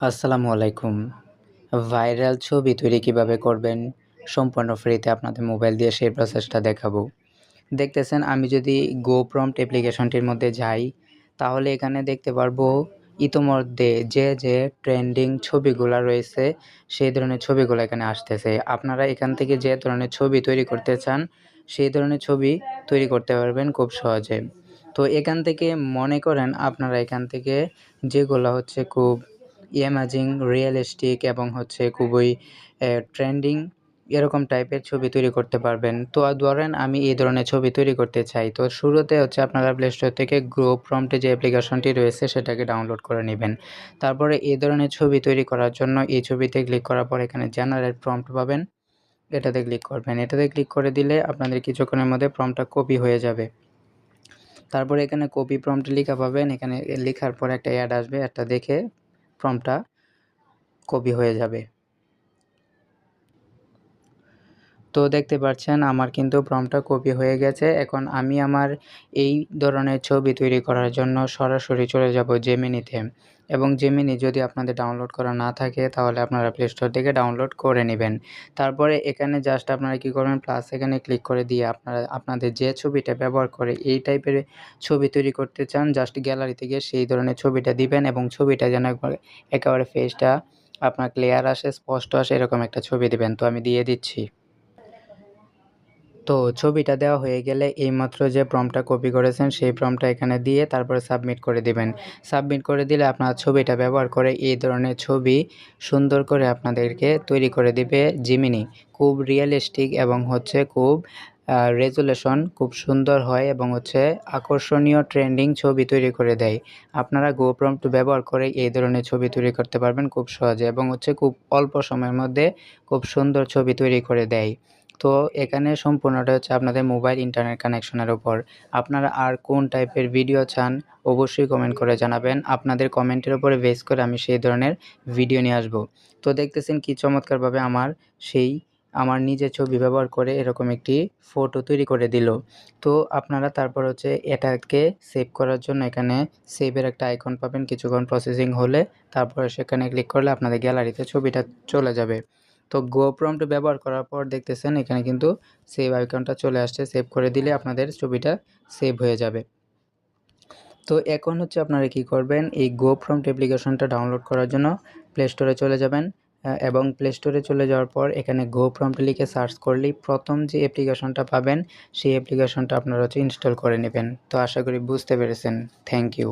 আসসালামু আলাইকুম। ভাইরাল ছবি তৈরি কিভাবে করবেন? সম্পূর্ণ ফ্রিতে আপনাদের মোবাইল দিয়ে সেই প্রসেসটা দেখাবো। দেখতেছেন আমি যদি GoPrompt অ্যাপ্লিকেশনটির মধ্যে যাই, তাহলে এখানে দেখতে পারবো ইতোমধ্যে যে ট্রেন্ডিং ছবিগুলা রয়েছে, সেই ধরনের ছবিগুলো এখানে আসতেছে। আপনারা এখান থেকে যে ধরনের ছবি তৈরি করতে চান, সেই ধরনের ছবি তৈরি করতে পারবেন খুব সহজে। তো এখান থেকে মনে করেন আপনারা এখান থেকে যেগুলো হচ্ছে খুব ইমেজিং, রিয়ালিস্টিক এবং হচ্ছে খুবই ট্রেন্ডিং এরকম টাইপের ছবি তৈরি করতে পারবেন। তো ধরেন আমি এই ধরনের ছবি তৈরি করতে চাই। তো শুরুতে হচ্ছে আপনারা প্লে স্টোর থেকে GoPrompt যে অ্যাপ্লিকেশনটি রয়েছে সেটাকে ডাউনলোড করে নেবেন। তারপরে এই ধরনের ছবি তৈরি করার জন্য এই ছবিতে ক্লিক করার পর এখানে জেনারেট প্রম্পট পাবেন। এটাতে ক্লিক করবেন। এটাতে ক্লিক করে দিলে আপনাদের কিছুক্ষণের মধ্যে প্রম্পটটা কপি হয়ে যাবে। তারপরে এখানে কপি প্রম্পট লেখা পাবেন। এখানে লেখার পর একটা অ্যাড আসবে। অ্যাডটা দেখে প্রম্পটটা কপি হয়ে যাবে। তো দেখতে পাচ্ছেন আমার কিন্তু প্রম্পটটা কপি হয়ে গেছে। এখন আমি আমার এই ধরনের ছবি তৈরি করার জন্য সরাসরি চলে যাব জেমিনিতে, এবং জেমিনি যদি আপনাদের ডাউনলোড করা না থাকে তাহলে আপনারা প্লে স্টোর থেকে ডাউনলোড করে নেবেন। তারপরে এখানে জাস্ট আপনারা কী করবেন, প্লাস এখানে ক্লিক করে দিয়ে আপনারা আপনাদের যে ছবিটা ব্যবহার করে এই টাইপের ছবি তৈরি করতে চান, জাস্ট গ্যালারি থেকে সেই ধরনের ছবিটা দিবেন এবং ছবিটা যেন একেবারে ফেসটা আপনার ক্লিয়ার আসে, স্পষ্ট আসে, এরকম একটা ছবি দিবেন। তো আমি দিয়ে দিচ্ছি। তো ছবিটা দেওয়া হয়ে গেলে এইমাত্র যে প্রম্পটটা কপি করেছেন সেই প্রম্পটটা এখানে দিয়ে তারপরে সাবমিট করে দিবেন। সাবমিট করে দিলে আপনার ছবিটা ব্যবহার করে এই ধরনের ছবি সুন্দর করে আপনাদেরকে তৈরি করে দিবে জেমিনি। খুব রিয়েলিস্টিক এবং হচ্ছে খুব রেজুলেশন খুব সুন্দর হয় এবং হচ্ছে আকর্ষণীয় ট্রেন্ডিং ছবি তৈরি করে দেয়। আপনারা GoPrompt ব্যবহার করে এই ধরনের ছবি তৈরি করতে পারবেন খুব সহজে এবং হচ্ছে খুব অল্প সময়ের মধ্যে খুব সুন্দর ছবি তৈরি করে দেয়। তো এখানে সম্পূর্ণটা হচ্ছে আপনাদের মোবাইল ইন্টারনেট কানেকশনের উপর। আপনারা আর কোন টাইপের ভিডিও চান অবশ্যই কমেন্ট করে জানাবেন। আপনাদের কমেন্টের উপরে বেস করে আমি সেই ধরনের ভিডিও নিয়ে আসব। তো দেখতেছেন কি চমৎকারভাবে আমার নিজের ছবি ব্যবহার করে এরকম একটি ফটো তৈরি করে দিল। তো আপনারা তারপর হচ্ছে এটাকে সেভ করার জন্য এখানে সেভের একটা আইকন পাবেন। কিছুক্ষণ প্রসেসিং হলে তারপরে সেখানে ক্লিক করলে আপনাদের গ্যালারিতে ছবিটা চলে যাবে। তো GoPrompt ব্যবহার করার পর দেখতেছেন এখানে কিন্তু সেভ আইকনটা চলে আসছে। সেভ করে দিলে আপনাদের ছবিটা সেভ হয়ে যাবে। তো এখন হচ্ছে আপনারা কি করবেন, এই GoPrompt অ্যাপ্লিকেশনটা ডাউনলোড করার জন্য প্লে স্টোরে চলে যাবেন এবং প্লে স্টোরে চলে যাওয়ার পর এখানে GoPrompt লিখে সার্চ করলেই প্রথম যে অ্যাপ্লিকেশনটা পাবেন সেই অ্যাপ্লিকেশনটা আপনারা হচ্ছে ইনস্টল করে নেবেন। তো আশা করি বুঝতে পেরেছেন। Thank you.